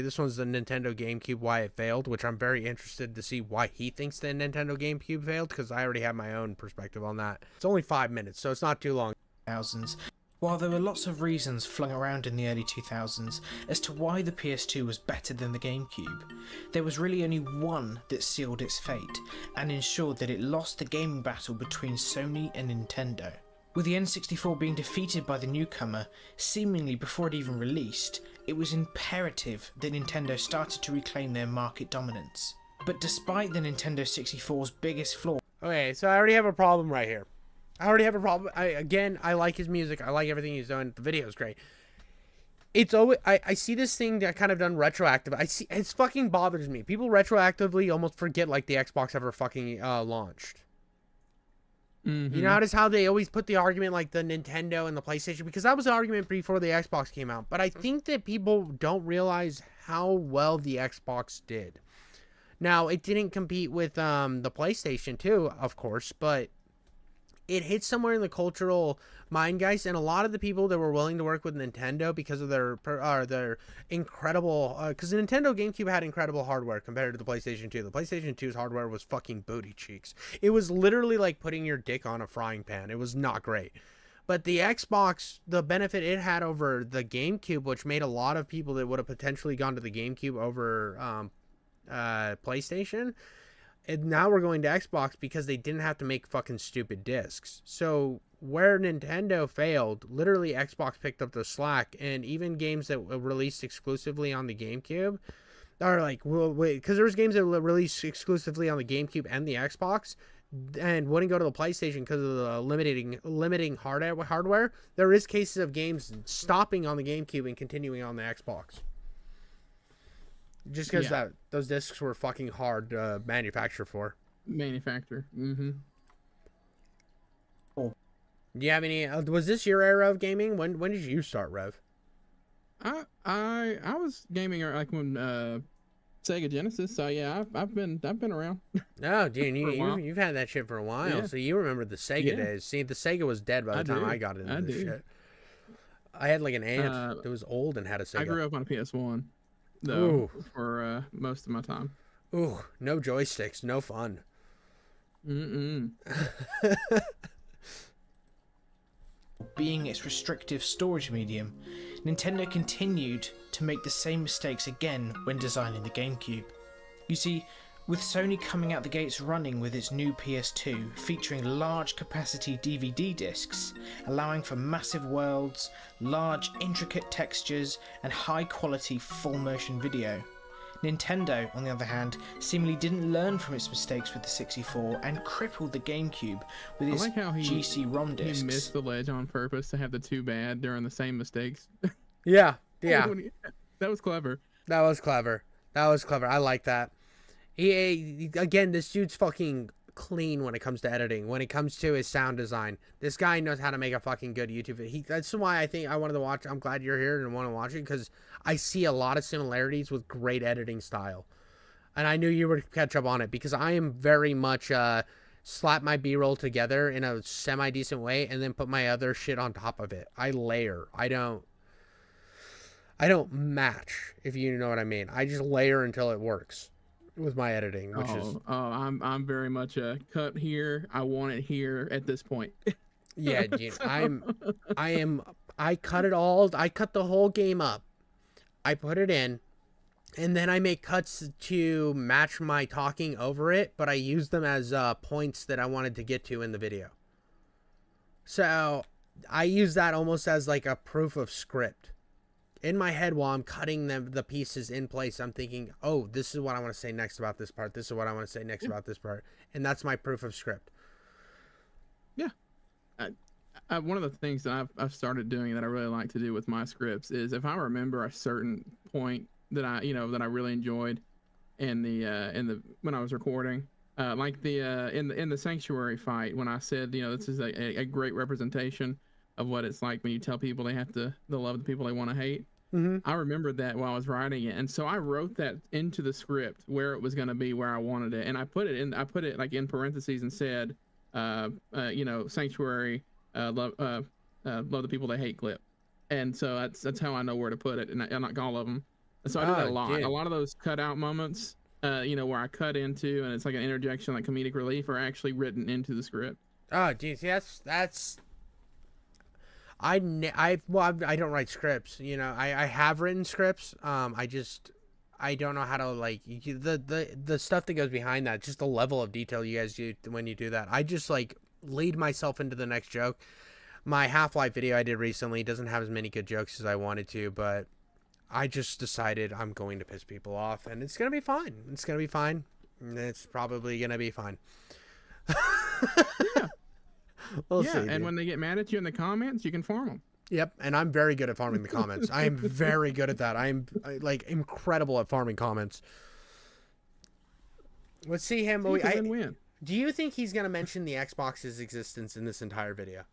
This one's the Nintendo GameCube, why it failed, which I'm very interested to see why he thinks the Nintendo GameCube failed, because I already have my own perspective on that. It's only 5 minutes, so it's not too long. Thousands. While there were lots of reasons flung around in the early 2000s as to why the PS2 was better than the GameCube, there was really only one that sealed its fate and ensured that it lost the gaming battle between Sony and Nintendo. With the N64 being defeated by the newcomer, seemingly before it even released, it was imperative that Nintendo started to reclaim their market dominance. But despite the Nintendo 64's biggest flaw... Okay, so I already have a problem right here. I like his music. I like everything he's doing. The video's great. It's always I see this thing that kind of done retroactive. It's fucking bothers me. People retroactively almost forget like the Xbox ever fucking launched. Mm-hmm. You notice how they always put the argument like the Nintendo and the PlayStation, because that was the argument before the Xbox came out. But I think that people don't realize how well the Xbox did. Now, it didn't compete with the PlayStation 2, of course, but it hit somewhere in the cultural zeitgeist, and a lot of the people that were willing to work with Nintendo because of their incredible, because the Nintendo GameCube had incredible hardware compared to the PlayStation 2. The PlayStation 2's hardware was fucking booty cheeks. It was literally like putting your dick on a frying pan. It was not great. But the Xbox, the benefit it had over the GameCube, which made a lot of people that would have potentially gone to the GameCube over PlayStation, and now we're going to Xbox because they didn't have to make fucking stupid discs. So where Nintendo failed, literally Xbox picked up the slack, and even games that were released exclusively on the GameCube are like, well, wait, because there was games that were released exclusively on the GameCube and the Xbox and wouldn't go to the PlayStation because of the limiting hardware. There is cases of games stopping on the GameCube and continuing on the Xbox. Just because those discs were fucking hard to manufacture for. Mm-hmm. Do you have any? Was this your era of gaming? When did you start, Rev? I was gaming like when Sega Genesis. So yeah, I've been around. Oh, dude, you've had that shit for a while. Yeah. So you remember the Sega days. See, the Sega was dead by the time I got into this shit. I had like an aunt that was old and had a Sega. I grew up on a PS1. Though, for most of my time. Ooh, no joysticks, no fun. Being its restrictive storage medium, Nintendo continued to make the same mistakes again when designing the GameCube. You see, with Sony coming out the gates running with its new PS2 featuring large capacity DVD discs, allowing for massive worlds, large intricate textures and high quality full motion video. Nintendo, on the other hand, seemingly didn't learn from its mistakes with the 64 and crippled the GameCube with its GC-ROM discs. He missed the ledge on purpose to have the two bad during the same mistakes. Yeah. That was clever. That was clever. I like that. Again, this dude's fucking clean when it comes to editing. When it comes to his sound design, this guy knows how to make a fucking good YouTube video. That's why I think I wanted to watch. I'm glad you're here and want to watch it, because I see a lot of similarities with great editing style, and I knew you would catch up on it because I am very much slap my B-roll together in a semi-decent way and then put my other shit on top of it. I layer. I don't match, if you know what I mean. I just layer until it works with my editing, which is I'm very much a cut here. I want it here at this point. Yeah, dude, I cut it all. I cut the whole game up. I put it in, and then I make cuts to match my talking over it, but I use them as points that I wanted to get to in the video. So I use that almost as like a proof of script. In my head, while I'm cutting the pieces in place, I'm thinking, oh, this is what I want to say next about this part. This is what I want to say next about this part. And that's my proof of script. Yeah. One of the things that I've started doing that I really like to do with my scripts is if I remember a certain point that I really enjoyed in the when I was recording, like in the Sanctuary fight, when I said, this is a great representation of what it's like when you tell people they have to love the people they want to hate. Mm-hmm. I remembered that while I was writing it, and so I wrote that into the script where it was going to be, where I wanted it, and I put it like in parentheses and said, Sanctuary, love the people they hate clip, and so that's how I know where to put it, and not all of them. And so I do that a Oh, lot. dude. A lot of those cutout moments, where I cut into and it's like an interjection, like comedic relief, are actually written into the script. Oh, dude, see, that's I don't write scripts. You know, I have written scripts. I don't know how to like the stuff that goes behind that. Just the level of detail you guys do when you do that. I just like lead myself into the next joke. My Half-Life video I did recently doesn't have as many good jokes as I wanted to, but I just decided I'm going to piss people off, and it's gonna be fine. It's gonna be fine. It's probably gonna be fine. Yeah. We'll Yeah, see. and Dude. when they get mad at you in the comments, you can farm them. Yep, and I'm very good at farming the comments. I am very good at that. Like incredible at farming comments. Let's see him. Win-win. Do you think he's gonna mention the Xbox's existence in this entire video?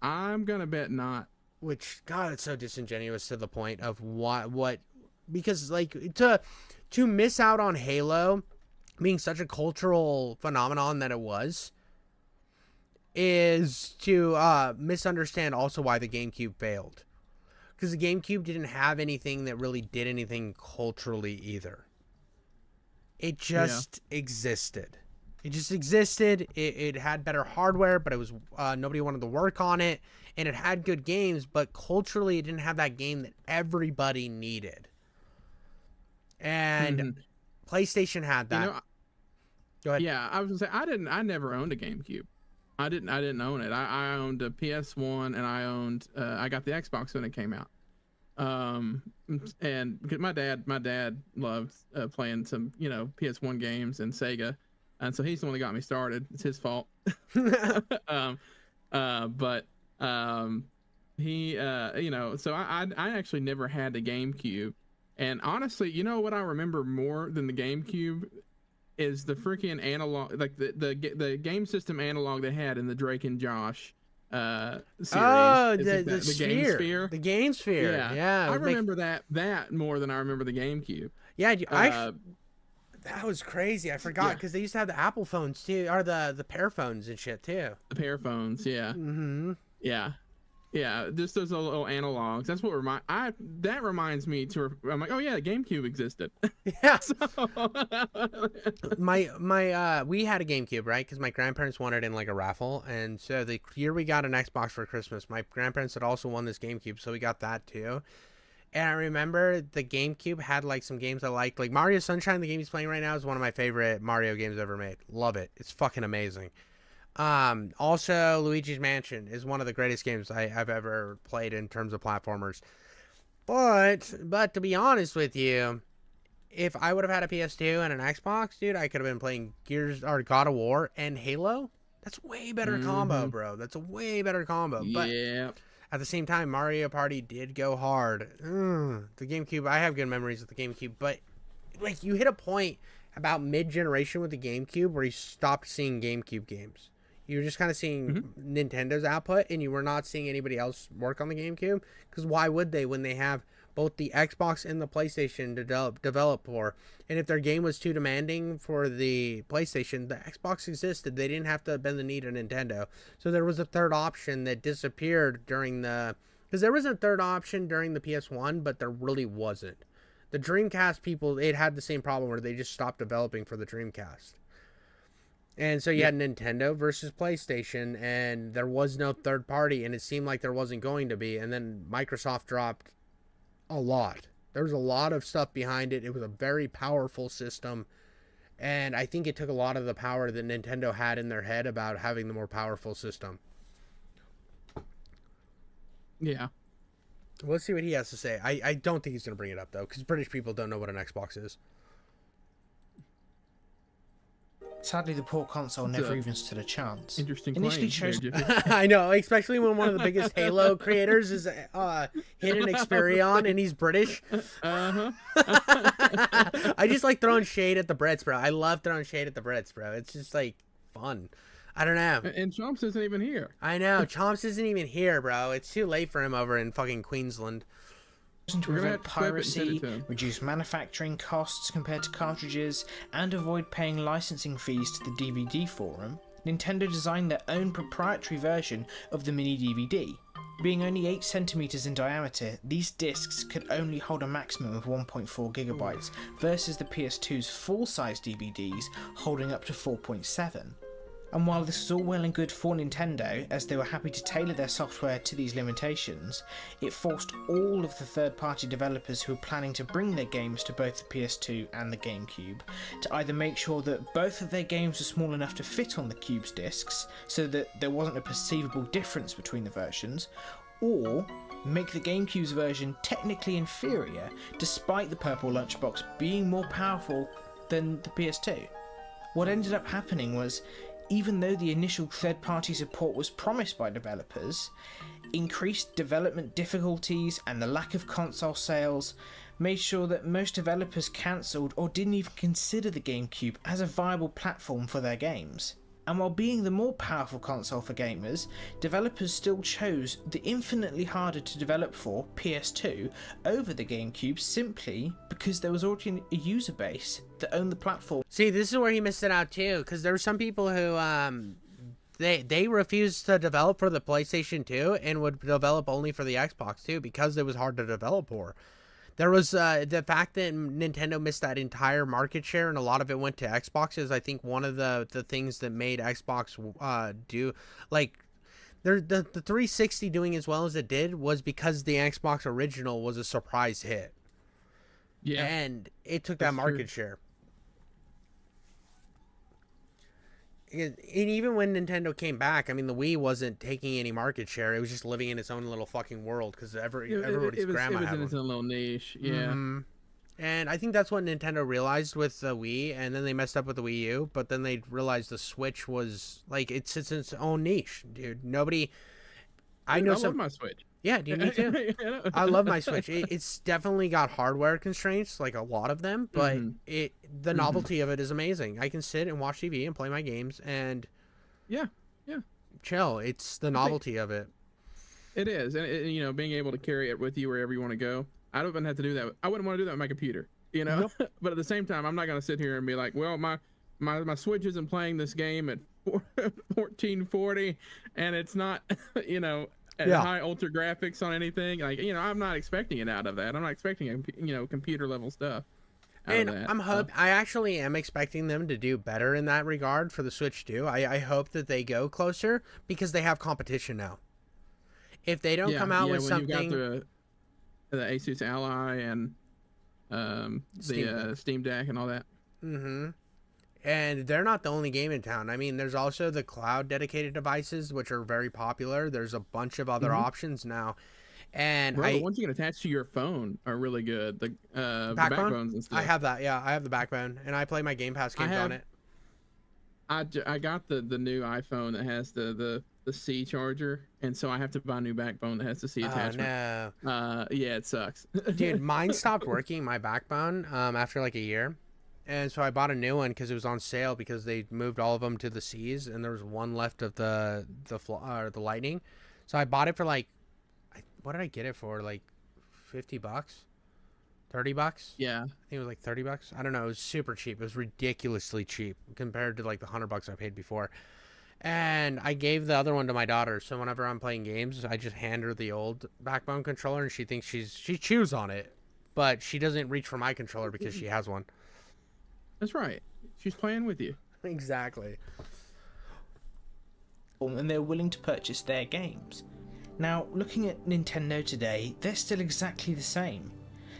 I'm gonna bet not. Which, God, it's so disingenuous to the point of what because like to miss out on Halo being such a cultural phenomenon that it was is to misunderstand also why the GameCube failed. Because the GameCube didn't have anything that really did anything culturally either. It just existed. It just existed. It had better hardware, but it was nobody wanted to work on it. And it had good games, but culturally it didn't have that game that everybody needed. And PlayStation had that. You know, Go ahead. yeah, I was gonna say I never owned a GameCube. I didn't own it. I owned a PS1 and I got the Xbox when it came out. And because my dad loved playing some, PS1 games and Sega, and so he's the one that got me started. It's his fault. But he so I actually never had the GameCube. And honestly, you know what I remember more than the GameCube is the freaking analog, like the game system analog they had in the Drake and Josh series. Oh, It's the like the sphere. Game Sphere. The Game Sphere. Yeah. I remember that more than I remember the GameCube. Yeah, that was crazy. I forgot because they used to have the Apple phones too, or the Pear phones and shit too. The Pear phones, yeah. Mm-hmm. Yeah, just those little analogs. That's what that reminds me I'm like, oh yeah, the GameCube existed. Yeah. So We had a GameCube, right? Because my grandparents won it in like a raffle, and so the year we got an Xbox for Christmas, my grandparents had also won this GameCube, so we got that too. And I remember the GameCube had like some games I liked, like Mario Sunshine. The game he's playing right now is one of my favorite Mario games ever made. Love it. It's fucking amazing. Also, Luigi's Mansion is one of the greatest games I've ever played in terms of platformers. But to be honest with you, if I would have had a PS2 and an Xbox, dude, I could have been playing Gears or God of War and Halo. That's way better combo, bro. That's a way better combo. But yeah. at the same time, Mario Party did go hard. The GameCube, I have good memories of the GameCube, but like you hit a point about mid-generation with the GameCube where you stopped seeing GameCube games. You were just kind of seeing Nintendo's output, and you were not seeing anybody else work on the GameCube. Because why would they when they have both the Xbox and the PlayStation to develop for? And if their game was too demanding for the PlayStation, the Xbox existed. They didn't have to bend the knee to Nintendo. So there was a third option that disappeared during the... Because there was a third option during the PS1, but there really wasn't. The Dreamcast people, it had the same problem where they just stopped developing for the Dreamcast. And so you had Nintendo versus PlayStation, and there was no third party, and it seemed like there wasn't going to be. And then Microsoft dropped a lot. There was a lot of stuff behind it. It was a very powerful system, and I think it took a lot of the power that Nintendo had in their head about having the more powerful system. Yeah. Let's see what he has to say. I don't think he's going to bring it up, though, because British people don't know what an Xbox is. Sadly, the poor console never even stood a chance. Interesting Initially claim, chose I know, especially when one of the biggest Halo creators is Hidden Experion and he's British. I just like throwing shade at the Brits, bro. I love throwing shade at the Brits, bro. It's just like fun. I don't know. And Chomps isn't even here. I know. Chomps isn't even here, bro. It's too late for him over in fucking Queensland. to prevent piracy, reduce manufacturing costs compared to cartridges, and avoid paying licensing fees to the DVD forum, Nintendo designed their own proprietary version of the mini DVD. Being only 8 centimeters in diameter, these discs could only hold a maximum of 1.4 gigabytes versus the PS2's full-size DVDs holding up to 4.7. And while this was all well and good for Nintendo, as they were happy to tailor their software to these limitations, it forced all of the third-party developers who were planning to bring their games to both the PS2 and the GameCube to either make sure that both of their games were small enough to fit on the Cube's discs, so that there wasn't a perceivable difference between the versions, or make the GameCube's version technically inferior, despite the purple lunchbox being more powerful than the PS2. What ended up happening was, even though the initial third-party support was promised by developers, increased development difficulties and the lack of console sales made sure that most developers cancelled or didn't even consider the GameCube as a viable platform for their games. And while being the more powerful console for gamers, developers still chose the infinitely harder to develop for PS2 over the GameCube simply because there was already a user base that owned the platform. See, this is where he missed it out too, because there were some people who they refused to develop for the PlayStation 2 and would develop only for the Xbox 2 because it was hard to develop for. There was the fact that Nintendo missed that entire market share and a lot of it went to Xbox is, I think, one of the things that made Xbox do, like, the 360 doing as well as it did was because the Xbox original was a surprise hit. Yeah. And it took that market share. And even when Nintendo came back, I mean, the Wii wasn't taking any market share. It was just living in its own little fucking world because everybody's grandma had one. It was in its own little niche, yeah. Mm-hmm. And I think that's what Nintendo realized with the Wii, and then they messed up with the Wii U, but then they realized the Switch was, like, it's its own niche, dude. Nobody... I love my Switch. Yeah, dude, me too. I love my Switch. It's definitely got hardware constraints, like a lot of them, but the novelty of it is amazing. I can sit and watch TV and play my games and chill. It's the novelty of it. It is, and being able to carry it with you wherever you want to go. I don't even have to do that. I wouldn't want to do that with my computer, Nope. But at the same time, I'm not going to sit here and be like, well, my Switch isn't playing this game at 1440, and it's not, at high ultra graphics on anything. Like, I'm not expecting it out of that. I'm not expecting computer level stuff. And I actually am expecting them to do better in that regard for the Switch too. I hope that they go closer because they have competition now. If they don't come out with something, you've got the Asus Ally and the Steam Deck and all that. Mm-hmm. And they're not the only game in town. I mean, there's also the cloud dedicated devices, which are very popular. There's a bunch of other options now. And the ones you can attach to your phone are really good. The backbones and stuff. I have that. Yeah, I have the backbone, and I play my Game Pass games on it. I got the new iPhone that has the C charger, and so I have to buy a new backbone that has the C attachment. No. Yeah, it sucks. Dude, mine stopped working, my backbone, after like a year. And so I bought a new one because it was on sale because they moved all of them to the C's and there was one left of the Lightning. So I bought it for like, what did I get it for? Like $50? $30? Yeah. I think it was like $30. I don't know. It was super cheap. It was ridiculously cheap compared to like the $100 I paid before. And I gave the other one to my daughter. So whenever I'm playing games, I just hand her the old backbone controller and she thinks she chews on it, but she doesn't reach for my controller because she has one. That's right. She's playing with you. Exactly. And they're willing to purchase their games. Now, looking at Nintendo today, they're still exactly the same.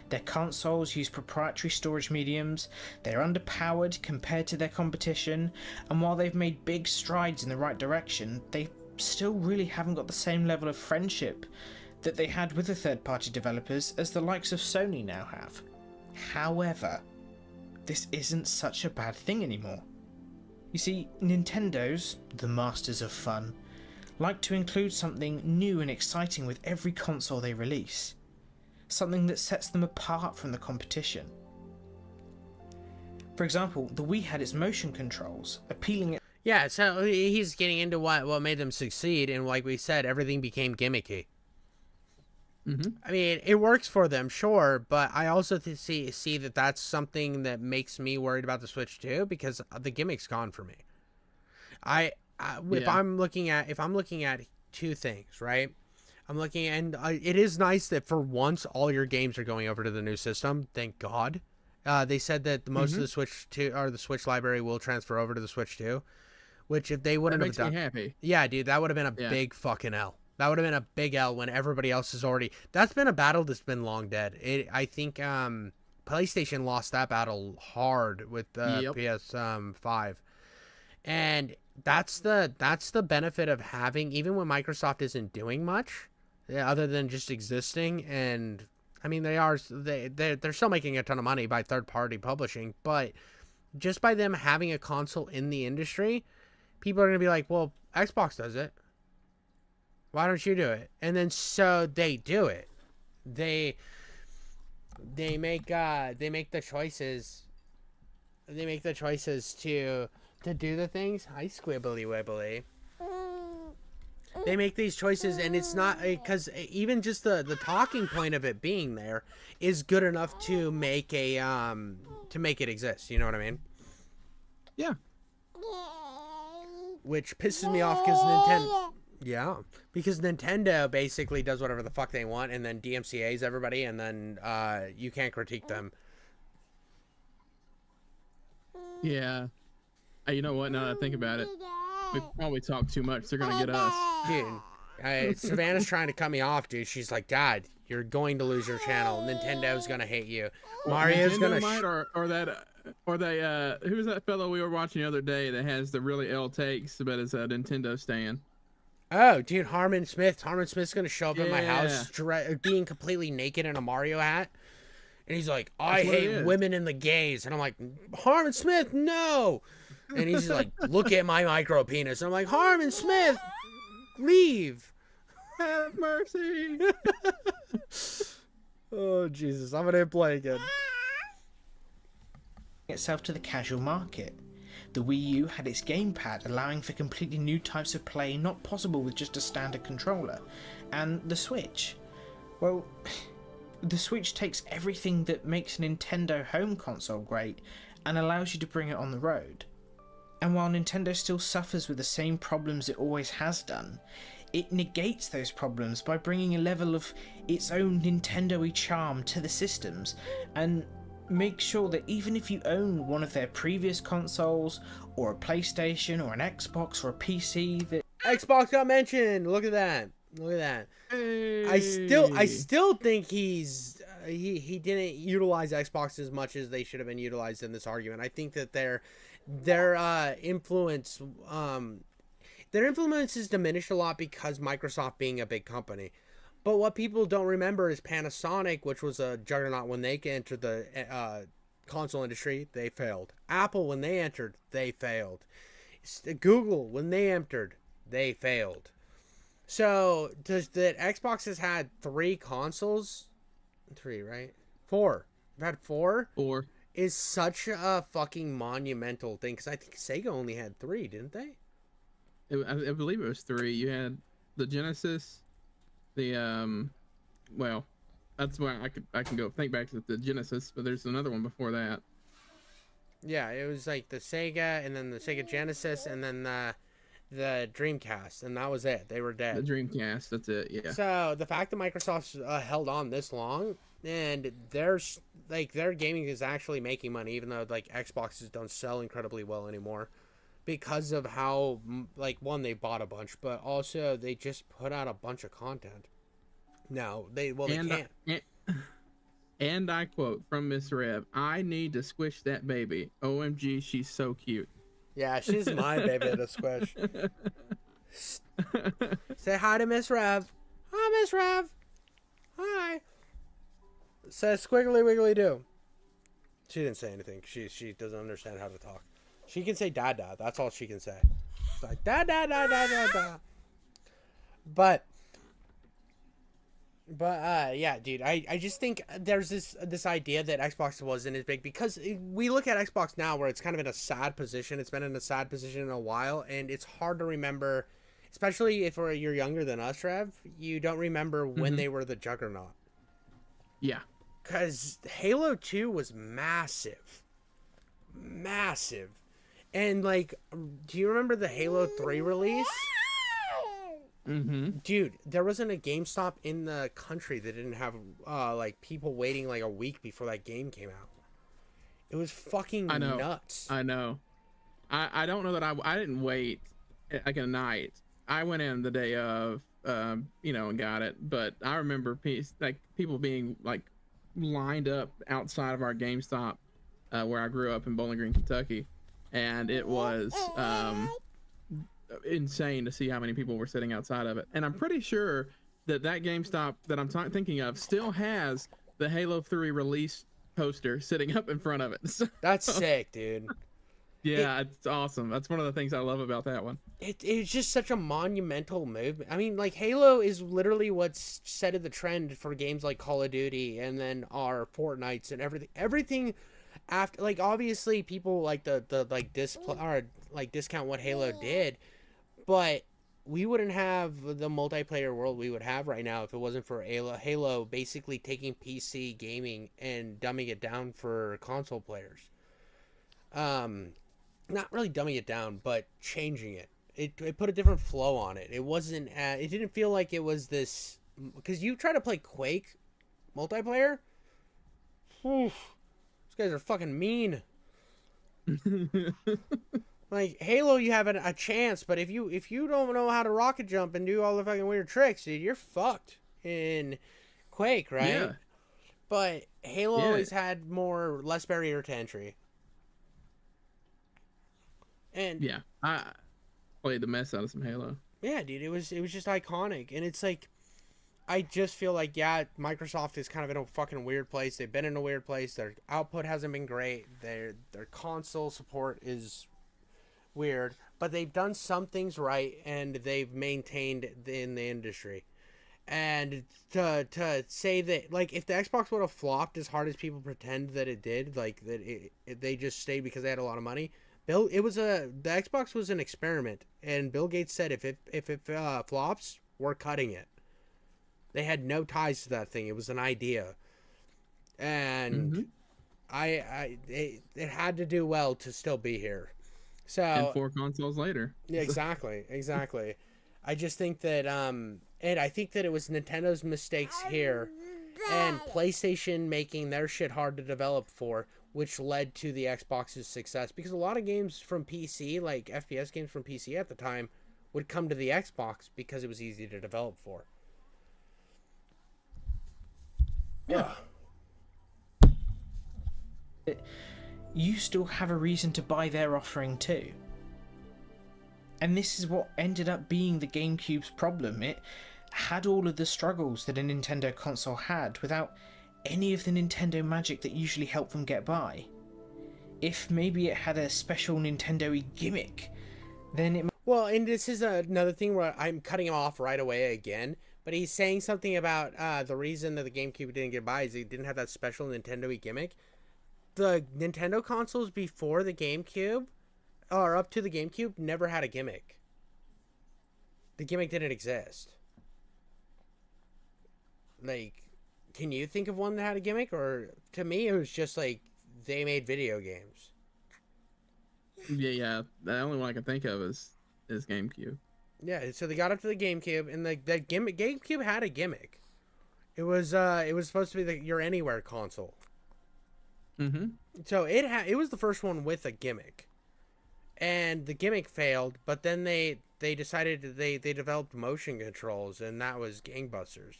Their consoles use proprietary storage mediums, they're underpowered compared to their competition, and while they've made big strides in the right direction, they still really haven't got the same level of friendship that they had with the third-party developers as the likes of Sony now have. However, this isn't such a bad thing anymore. You see, Nintendo's, the masters of fun, like to include something new and exciting with every console they release. Something that sets them apart from the competition. For example, the Wii had its motion controls, appealing at... Yeah, so he's getting into what made them succeed, and like we said, everything became gimmicky. I mean, it works for them, sure, but I also see that that's something that makes me worried about the Switch too, because the gimmick's gone for me. If I'm looking at two things, right? I'm looking, and it is nice that for once all your games are going over to the new system. Thank God. They said that the most of the Switch 2 or the Switch library will transfer over to the Switch 2, which if they That wouldn't have makes me done, happy. yeah, dude, that would have been a Yeah. big fucking L. That would have been a big L when everybody else is already. That's been a battle that's been long dead. I think PlayStation lost that battle hard with Yep. PS5, and that's the benefit of having, even when Microsoft isn't doing much, other than just existing. And I mean, they're still making a ton of money by third party publishing, but just by them having a console in the industry, people are gonna be like, well, Xbox does it, why don't you do it? And then so they do it. They make the choices. They make the choices to do the things. Hi, squibbly wibbly. They make these choices, and it's not because even just the talking point of it being there is good enough to make it exist. You know what I mean? Yeah. Which pisses me off because Nintendo. Yeah, because Nintendo basically does whatever the fuck they want, and then DMCA's everybody, and then you can't critique them. Yeah. You know what? Now that I think about it, we probably talk too much. They're gonna get us. Dude, Savannah's trying to cut me off, dude. She's like, Dad, you're going to lose your channel. Nintendo's gonna hate you. Mario's Nintendo gonna. might, or they who was that fellow we were watching the other day that has the really L takes, but it's a Nintendo stand. Oh, dude, Harmon Smith. Harmon Smith's gonna show up at my Yeah. house being completely naked in a Mario hat. And he's like, I That's what it hate is. women and the gays. And I'm like, Harmon Smith, no. And he's just like, look at my micro penis. And I'm like, Harmon Smith, leave. Have mercy. Oh, Jesus. I'm going to play again. Itself to the casual market. The Wii U had its gamepad, allowing for completely new types of play not possible with just a standard controller. And the Switch. Well, the Switch takes everything that makes a Nintendo home console great and allows you to bring it on the road. And while Nintendo still suffers with the same problems it always has done, it negates those problems by bringing a level of its own Nintendo-y charm to the systems, and makes sure that even if you own one of their previous consoles, or a PlayStation, or an Xbox, or a PC, that Xbox got mentioned. Look at that. Look at that. Hey. I still think he didn't utilize Xbox as much as they should have been utilized in this argument. I think that their influence is diminished a lot because Microsoft being a big company. But what people don't remember is Panasonic, which was a juggernaut when they entered the console industry, they failed. Apple, when they entered, they failed. Google, when they entered, they failed. So, that Xbox has had 3 consoles? 3, right? 4. We've had 4? 4. Is such a fucking monumental thing, because I think Sega only had 3, didn't they? I believe it was 3. You had the Genesis, the well, that's why I can go think back to the Genesis, but there's another one before that. Yeah, it was like the Sega, and then the Sega Genesis, and then the Dreamcast, and that was it. They were The dead. Dreamcast, that's it. Yeah. So the fact that Microsoft's held on this long, and their gaming is actually making money, even though like Xboxes don't sell incredibly well anymore, because of how one, they bought a bunch, but also they just put out a bunch of content. No, they can't. And I quote from Miss Rev, "I need to squish that baby. OMG, she's so cute." Yeah, she's my baby to squish. Say hi to Miss Rev. Hi, Miss Rev. Hi. Say squiggly wiggly do. She didn't say anything. She doesn't understand how to talk. She can say da da. That's all she can say. It's like da da da da da da. But yeah, dude, I just think there's this idea that Xbox wasn't as big because we look at Xbox now where it's kind of in a sad position. It's been in a sad position in a while, and it's hard to remember, especially if you're younger than us, Rev. You don't remember when they were the juggernaut. Yeah. Because Halo 2 was massive. Massive. And, like, do you remember the Halo 3 release? Mm-hmm. Dude, there wasn't a GameStop in the country that didn't have like people waiting like a week before that game came out. It was I fucking know. nuts. I know. I don't know that I didn't wait like a night. I went in the day of, and got it. But I remember like people being like lined up outside of our GameStop, where I grew up in Bowling Green, Kentucky, and it was insane to see how many people were sitting outside of it. And I'm pretty sure that GameStop that I'm thinking of still has the Halo 3 release poster sitting up in front of it. So, That's sick, dude. yeah, it's awesome. That's one of the things I love about that one. It's just such a monumental movement. I mean, like Halo is literally what's set the trend for games like Call of Duty and then our Fortnites and everything. Everything after, like, obviously people like the like or like discount what Halo did, but we wouldn't have the multiplayer world we would have right now if it wasn't for Halo basically taking PC gaming and dumbing it down for console players. Not really dumbing it down, but changing it. It put a different flow on it. It wasn't. It didn't feel like it was this. Because you try to play Quake multiplayer. Whew, these guys are fucking mean. Like Halo, you have a chance, but if you don't know how to rocket jump and do all the fucking weird tricks, dude, you're fucked in Quake, right? Yeah. But Halo Yeah. always had less barrier to entry. And Yeah, I played the mess out of some Halo. yeah, dude, it was just iconic, and it's like, I just feel like, yeah, Microsoft is kind of in a fucking weird place. They've been in a weird place. Their output hasn't been great. Their console support is weird, but they've done some things right, and they've maintained in the industry. And to say that, like, if the Xbox would have flopped as hard as people pretend that it did, like that they just stayed because they had a lot of money. The Xbox was an experiment, and Bill Gates said if it flops, we're cutting it. They had no ties to that thing. It was an idea, and it had to do well to still be here. So And 4 consoles later. yeah, exactly. I just think that and I think that it was Nintendo's mistakes here and PlayStation making their shit hard to develop for, which led to the Xbox's success, because a lot of games from PC, like FPS games from PC at the time, would come to the Xbox because it was easy to develop for. Yeah. You still have a reason to buy their offering too. And this is what ended up being the GameCube's problem. It had all of the struggles that a Nintendo console had without any of the Nintendo magic that usually helped them get by. If maybe it had a special Nintendo-y gimmick, then it... Well, and this is another thing where I'm cutting him off right away again, but he's saying something about the reason that the GameCube didn't get by is it didn't have that special Nintendo-y gimmick. The Nintendo consoles before the GameCube, or up to the GameCube, never had a gimmick. The gimmick didn't exist. Like, can you think of one that had a gimmick? Or, to me, it was just like, they made video games. Yeah. The only one I can think of is GameCube. Yeah, so they got up to the GameCube, and the GameCube had a gimmick. It was supposed to be your anywhere console. Mm-hmm. So it was the first one with a gimmick, and the gimmick failed. But then they decided they developed motion controls, and that was gangbusters.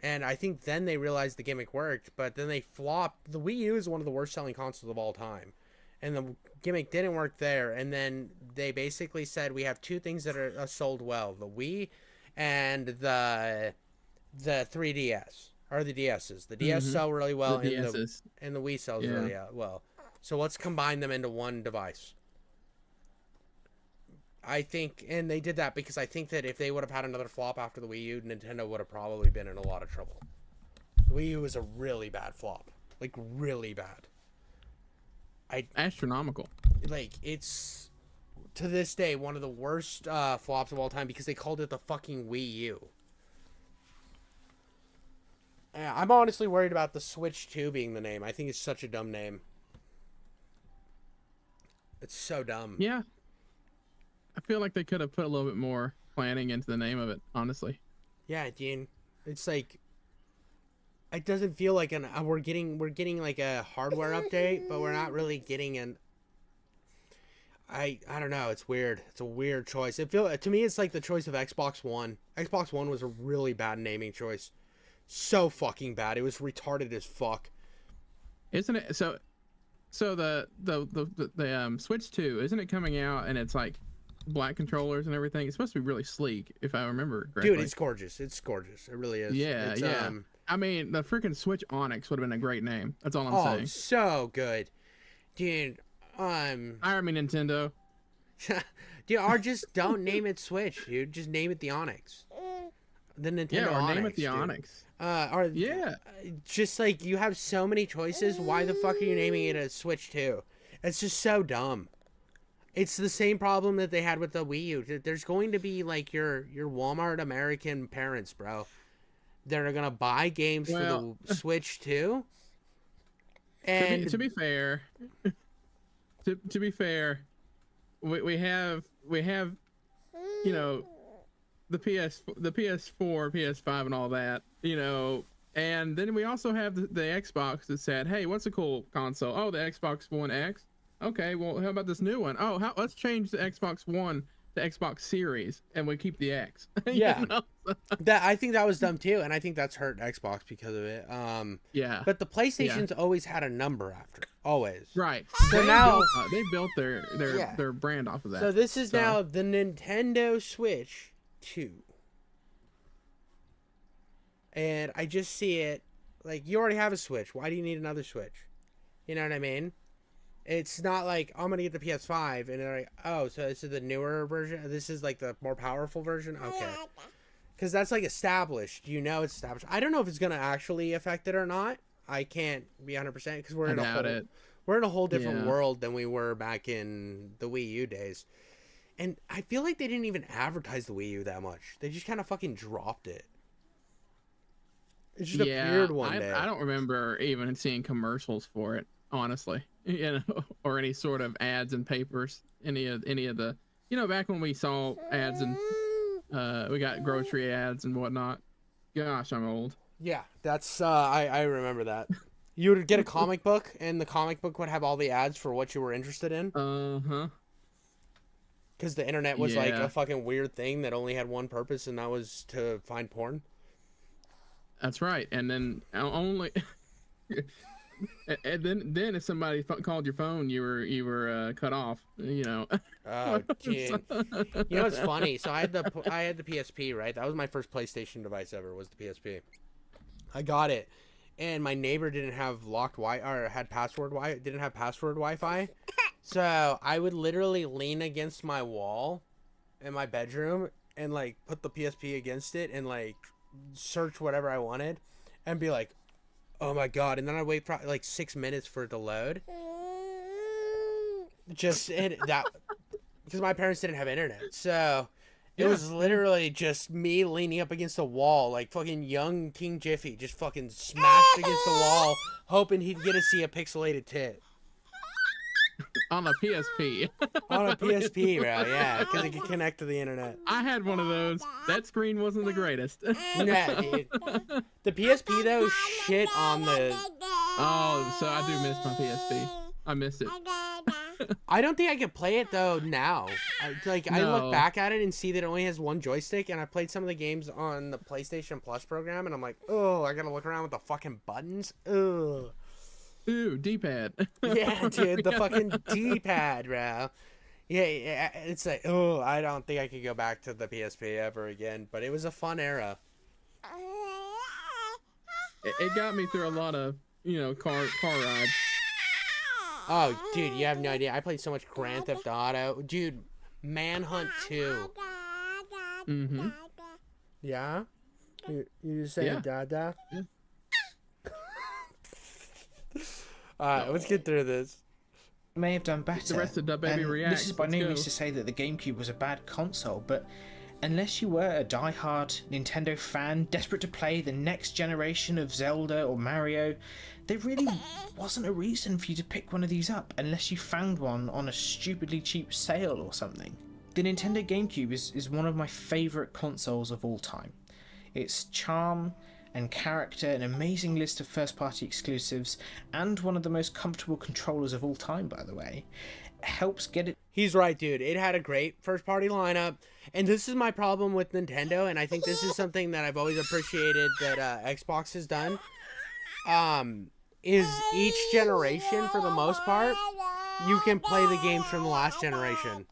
And I think then they realized the gimmick worked, but then they flopped. The Wii U is one of the worst selling consoles of all time, and the gimmick didn't work there. And then they basically said, we have two things that are sold well: the Wii and the 3DS. Or the DSs. The DS sell really well, The and DSs. the Wii sells really well. So let's combine them into one device. I think, and they did that because I think that if they would have had another flop after the Wii U, Nintendo would have probably been in a lot of trouble. The Wii U was a really bad flop. Like, really bad. Astronomical. Like, it's, to this day, one of the worst flops of all time because they called it the fucking Wii U. I'm honestly worried about the Switch 2 being the name. I think it's such a dumb name. It's so dumb. Yeah. I feel like they could have put a little bit more planning into the name of it, honestly. Yeah, dude. It's like it doesn't feel like we're getting like a hardware update, but we're not really getting an. I don't know. It's weird. It's a weird choice. To me, it's like the choice of Xbox One. Xbox One was a really bad naming choice. So fucking bad. It was retarded as fuck. Isn't it? So the Switch 2, isn't it coming out and it's like black controllers and everything? It's supposed to be really sleek, if I remember correctly. Dude, it's gorgeous. It's gorgeous. It really is. Yeah, yeah. I mean, the freaking Switch Onyx would have been a great name. That's all I'm saying. So good, dude. I mean Nintendo. Dude, or just don't name it Switch, dude. Just name it the Onyx. The Nintendo or Onyx. Name it the dude. Onyx. Just like you have so many choices. Why the fuck are you naming it a Switch 2? It's just so dumb. It's the same problem that they had with the Wii U. There's going to be like your Walmart American parents, bro. They're gonna buy games for the Switch 2. And to be fair, to be fair, we have you know the PS4, PS5, and all that, you know, and then we also have the Xbox that said, hey, what's a cool console? Oh, the Xbox One X. Okay, well, how about this new one? Oh, let's change the Xbox One to Xbox Series, and we keep the X. Yeah, you know? that I think that was dumb too, and I think that's hurt Xbox because of it. Yeah, but the PlayStation's always had a number after it. Always. Right. So now they built their brand off of that. So this is now the Nintendo Switch 2. And I just see it like you already have a Switch. Why do you need another Switch? You know what I mean? It's not like I'm gonna get the PS5 and they're like, oh, so this is the newer version. This is like the more powerful version. Okay, because that's like established. You know, it's established. I don't know if it's gonna actually affect it or not. I can't be 100% because we're in a whole different world than we were back in the Wii U days. And I feel like they didn't even advertise the Wii U that much. They just kind of fucking dropped it. It just appeared one day. I don't remember even seeing commercials for it, honestly. You know, or any sort of ads in papers. Any of the, you know, back when we saw ads and we got grocery ads and whatnot. Gosh, I'm old. Yeah, that's I remember that. You would get a comic book, and the comic book would have all the ads for what you were interested in. Because the internet was like a fucking weird thing that only had one purpose, and that was to find porn. That's right, and then only, and then if somebody called your phone, you were cut off. You know. Oh, dude. You know what's funny? So I had the PSP, right? That was my first PlayStation device ever. Was the PSP. I got it, and my neighbor didn't have locked didn't have password Wi-Fi, so I would literally lean against my wall in my bedroom and like put the PSP against it and like search whatever I wanted, and be like, "Oh my god!" And then I'd wait probably like 6 minutes for it to load. Just that because my parents didn't have internet, so. It was literally just me leaning up against the wall, like fucking young King Jiffy, just fucking smashed against the wall, hoping he'd get to see a pixelated tit. On a PSP. On a PSP, bro, yeah, because it could connect to the internet. I had one of those. That screen wasn't the greatest. Yeah, dude. The PSP, though, shit on the... Oh, so I do miss my PSP. I miss it. I don't think I could play it though now. I look back at it and see that it only has one joystick, and I played some of the games on the PlayStation Plus program, and I'm like, oh, I gotta look around with the fucking buttons. Ugh. Ooh, D-pad. Yeah, dude, the fucking D-pad, bro. Yeah, it's like, oh, I don't think I could go back to the PSP ever again, but it was a fun era. It got me through a lot of, car rides. Oh, dude, you have no idea. I played so much Grand Theft Auto. Dude, Manhunt 2. Mm-hmm. Yeah? You say Dada? Yeah. Alright, let's get through this. May have done better. The rest of the baby reacts. This is by no means to say that the GameCube was a bad console, but unless you were a die-hard Nintendo fan desperate to play the next generation of Zelda or Mario, there really wasn't a reason for you to pick one of these up unless you found one on a stupidly cheap sale or something. The Nintendo GameCube is one of my favourite consoles of all time. Its charm and character, an amazing list of first-party exclusives, and one of the most comfortable controllers of all time, by the way, helps get it. He's right, dude. It had a great first-party lineup, and this is my problem with Nintendo, and I think this is something that I've always appreciated that Xbox has done. Is each generation, for the most part, you can play the games from the last generation.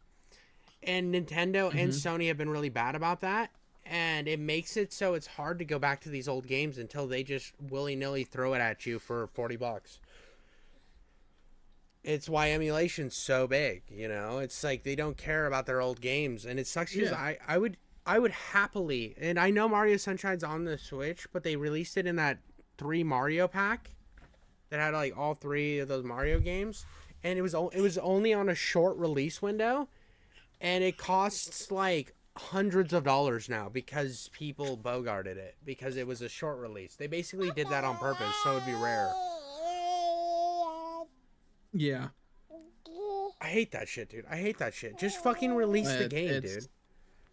And Nintendo and Sony have been really bad about that. And it makes it so it's hard to go back to these old games until they just willy-nilly throw it at you for $40. It's why emulation's so big, you know? It's like they don't care about their old games. And it sucks because I would happily... And I know Mario Sunshine's on the Switch, but they released it in that 3 Mario pack that had like all 3 of those Mario games. And it was only on a short release window. And it costs like hundreds of dollars now because people bogarted it because it was a short release. They basically did that on purpose so it'd be rare. Yeah. I hate that shit, dude. I hate that shit. Just fucking release the game, dude.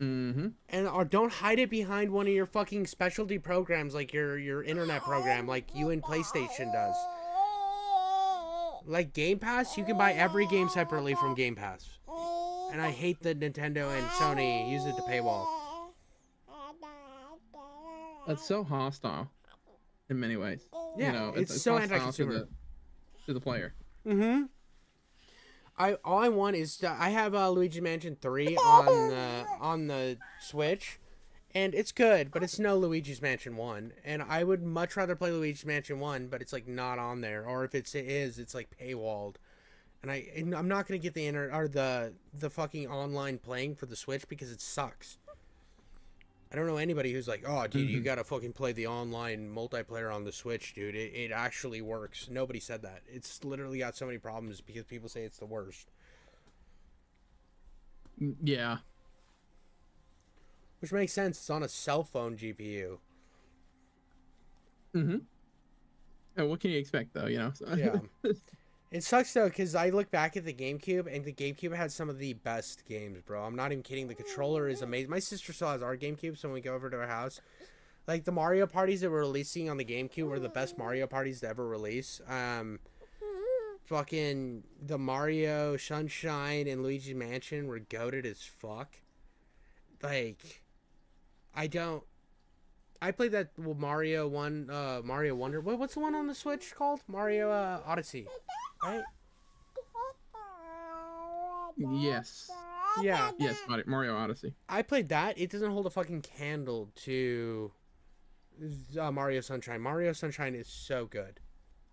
And or don't hide it behind one of your fucking specialty programs like your internet program like you and PlayStation does. Like Game Pass, you can buy every game separately from Game Pass. And I hate that Nintendo and Sony use it to paywall. It's so hostile in many ways. Yeah, you know, it's so hostile anti-consumer to the player. All I want is I have Luigi's Mansion 3 on the Switch, and it's good, but it's no Luigi's Mansion 1. And I would much rather play Luigi's Mansion 1, but it's like not on there, or if it is, it's like paywalled. And I'm not gonna get the fucking online playing for the Switch because it sucks. I don't know anybody who's like, oh, dude, you gotta fucking play the online multiplayer on the Switch, dude. It actually works. Nobody said that. It's literally got so many problems because people say it's the worst. Yeah. Which makes sense. It's on a cell phone GPU. And what can you expect, though? You know. Yeah. It sucks though, because I look back at the GameCube, and the GameCube had some of the best games, bro. I'm not even kidding. The controller is amazing. My sister still has our GameCube, so when we go over to her house, like the Mario parties that were releasing on the GameCube were the best Mario parties to ever release. Fucking the Mario Sunshine and Luigi's Mansion were goated as fuck. Like, I played that Mario Wonder. What's the one on the Switch called? Mario Odyssey. Right? Yes. Yeah. Yes, Mario Odyssey. I played that. It doesn't hold a fucking candle to Mario Sunshine. Mario Sunshine is so good.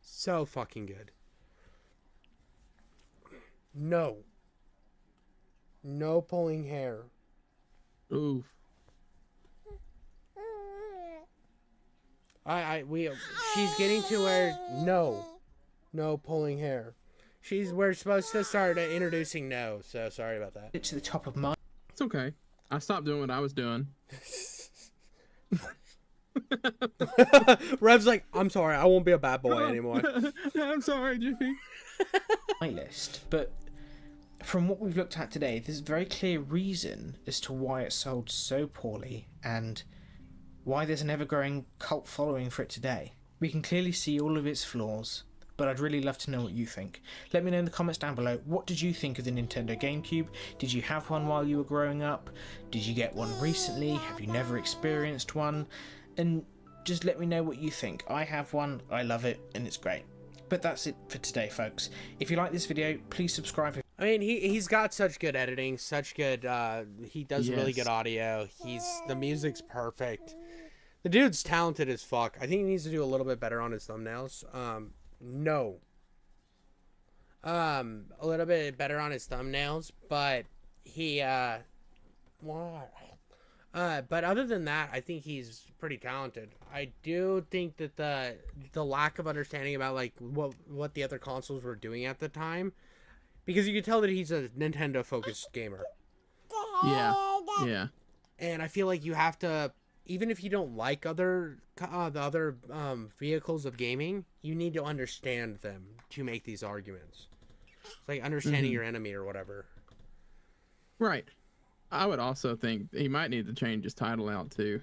So fucking good. No. No pulling hair. Oof. She's getting to where no pulling hair. We're supposed to start introducing no, so sorry about that. To the top of my... It's okay. I stopped doing what I was doing. Rev's like, I'm sorry, I won't be a bad boy anymore. I'm sorry, Jiffy. my list, but from what we've looked at today, there's a very clear reason as to why it sold so poorly and why there's an ever-growing cult following for it today. We can clearly see all of its flaws, but I'd really love to know what you think. Let me know in the comments down below, what did you think of the Nintendo GameCube? Did you have one while you were growing up? Did you get one recently? Have you never experienced one? And just let me know what you think. I have one, I love it, and it's great. But that's it for today, folks. If you like this video, please subscribe. I mean, he's got such good editing, such good, he does really good audio. The music's perfect. The dude's talented as fuck. I think he needs to do a little bit better on his thumbnails. A little bit better on his thumbnails, but but other than that, I think he's pretty talented. I do think that the lack of understanding about like what the other consoles were doing at the time, because you could tell that he's a Nintendo focused gamer. Yeah. And I feel like you have to, even if you don't like the other vehicles of gaming, you need to understand them to make these arguments. It's like understanding your enemy or whatever. Right. I would also think he might need to change his title out too.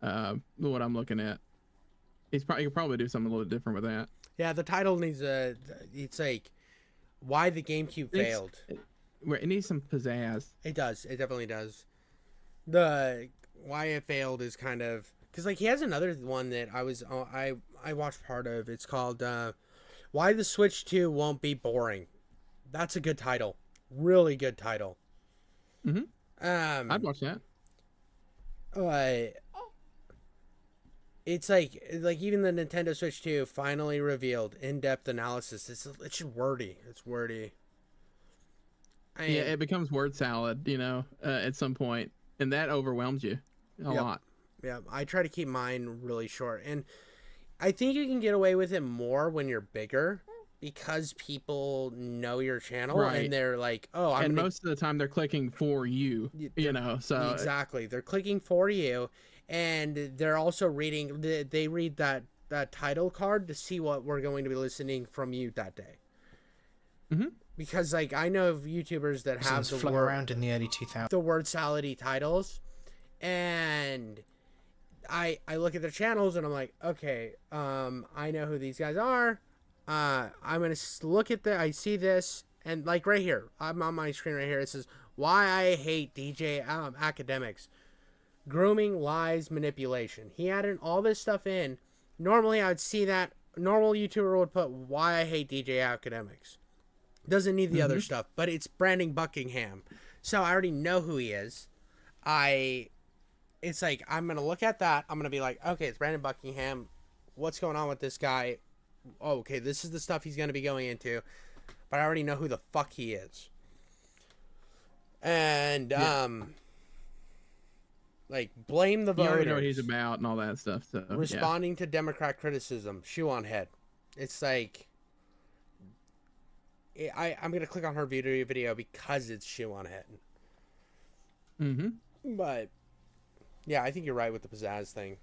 What I'm looking at, he could probably do something a little different with that. Yeah, the title needs a. It's like why the GameCube failed. It needs some pizzazz. It does. It definitely does. The why it failed is kind of because like he has another one that I watched part of. It's called Why the Switch 2 Won't Be Boring. That's a good title. Really good title. I'd watch that. It's like even the Nintendo Switch 2 finally revealed in-depth analysis. It's just wordy. It's wordy. Yeah, it becomes word salad, at some point, and that overwhelms you a lot. Yeah, I try to keep mine really short, and I think you can get away with it more when you're bigger because people know your channel Right. and they're like, "Oh, I'm." And most of the time, they're clicking for you, So exactly, they're clicking for you, and they're also reading. They read that title card to see what we're going to be listening from you that day. Because like I know of YouTubers that have the flung around in the early 2000s. the word salady titles, and I look at their channels and I'm like, okay, I know who these guys are. I'm gonna look at I see this, and like right here, I'm on my screen right here. It says why I hate DJ academics, grooming, lies, manipulation. He added all this stuff in. Normally, I would see that normal YouTuber would put why I hate DJ academics. Doesn't need the other stuff, but it's Brandon Buckingham, so I already know who he is. It's like I'm gonna look at that. I'm gonna be like, okay, it's Brandon Buckingham. What's going on with this guy? Oh, okay, this is the stuff he's gonna be going into, but I already know who the fuck he is. And like blame the you voters. already know what he's about and all that stuff. So Responding to Democrat criticism, shoe on head. It's like I'm gonna click on her video because it's shoe on head. But yeah, I think you're right with the pizzazz thing.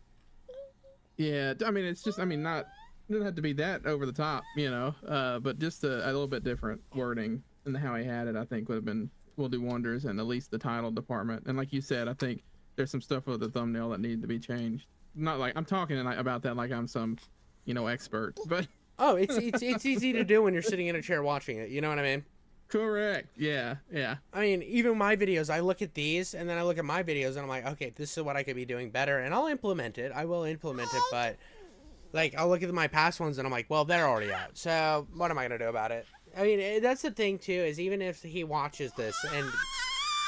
Yeah, I mean, it's just, not, it doesn't have to be that over the top, but just a little bit different wording and how he had it, I think will do wonders in at least the title department. And like you said, I think there's some stuff with the thumbnail that needed to be changed. Not like I'm talking about that like I'm some, expert, but. Oh, it's easy to do when you're sitting in a chair watching it. You know what I mean? Correct. Yeah. I mean, even my videos, I look at these and then I look at my videos and I'm like, okay, this is what I could be doing better, and I'll implement it. I will implement it, but like I'll look at my past ones and I'm like, well, they're already out. So what am I gonna do about it? I mean, that's the thing too. Is even if he watches this and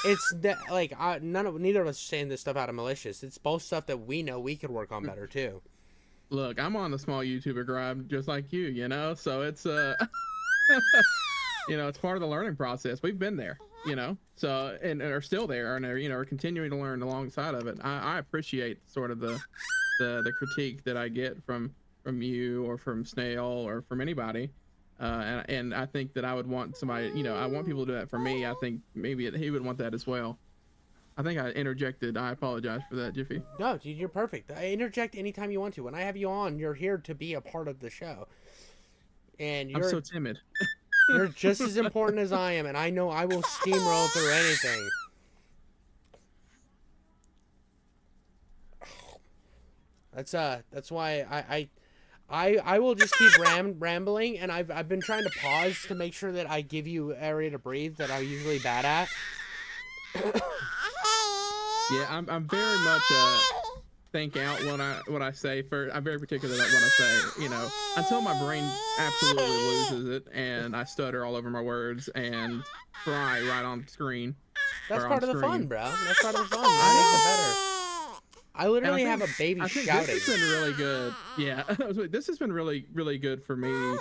it's like neither of us are saying this stuff out of malicious. It's both stuff that we know we could work on better too. Look, I'm on the small YouTuber grind just like you, so it's it's part of the learning process. We've been there, so and are still there and are continuing to learn alongside of it. I appreciate sort of the critique that I get from you or from Snail or from anybody, and I think that I would want somebody, I want people to do that for me. I think maybe he would want that as well. I think I interjected. I apologize for that, Jiffy. No, dude, you're perfect. I interject anytime you want to. When I have you on, you're here to be a part of the show. And I'm so timid. You're just as important as I am, and I know I will steamroll through anything. That's why I will just keep rambling, and I've been trying to pause to make sure that I give you area to breathe that I'm usually bad at. Yeah, I'm very much think out what I say. I'm very particular about what I say, until my brain absolutely loses it and I stutter all over my words and fry right on screen. That's part of the fun, bro. That's part of the fun. That makes it better. I literally have a baby shouting. This has been really good. Yeah, this has been really, really good for me. One,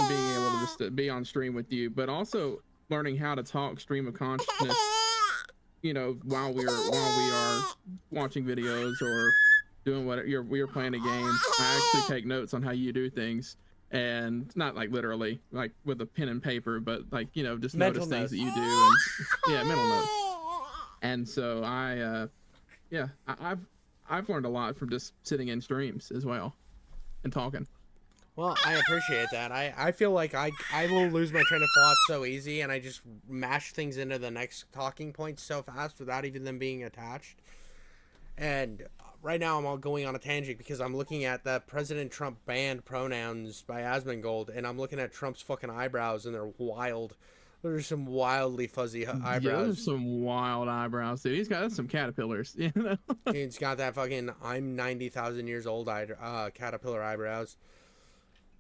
being able to just be on stream with you, but also learning how to talk stream of consciousness. While we are watching videos or doing we are playing a game, I actually take notes on how you do things, and not like literally like with a pen and paper, but like just mental notice notes. things that you do, and mental notes. And so I've learned a lot from just sitting in streams as well and talking. Well, I appreciate that. I feel like I will lose my train of thought so easy, and I just mash things into the next talking point so fast without even them being attached. And right now I'm all going on a tangent because I'm looking at the President Trump banned pronouns by Asmongold, and I'm looking at Trump's fucking eyebrows, and they're wild. There's some wildly fuzzy Yeah, those are eyebrows. some wild eyebrows, dude. He's got some caterpillars, you know. Dude's got that fucking I'm 90,000 years old caterpillar eyebrows.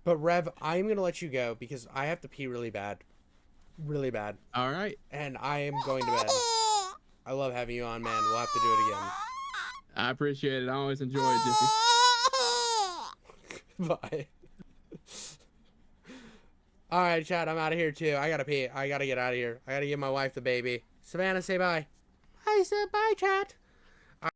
But Rev, I'm gonna let you go because I have to pee really bad, really bad, All right. and I am going to bed. I love having you on, man. We'll have to do it again. I appreciate it. I always enjoy it, Jiffy. Bye. All right, Chad, I'm out of here too. I gotta pee. I gotta get out of here. I gotta give my wife the baby. Savannah, say bye. I said bye, Chad.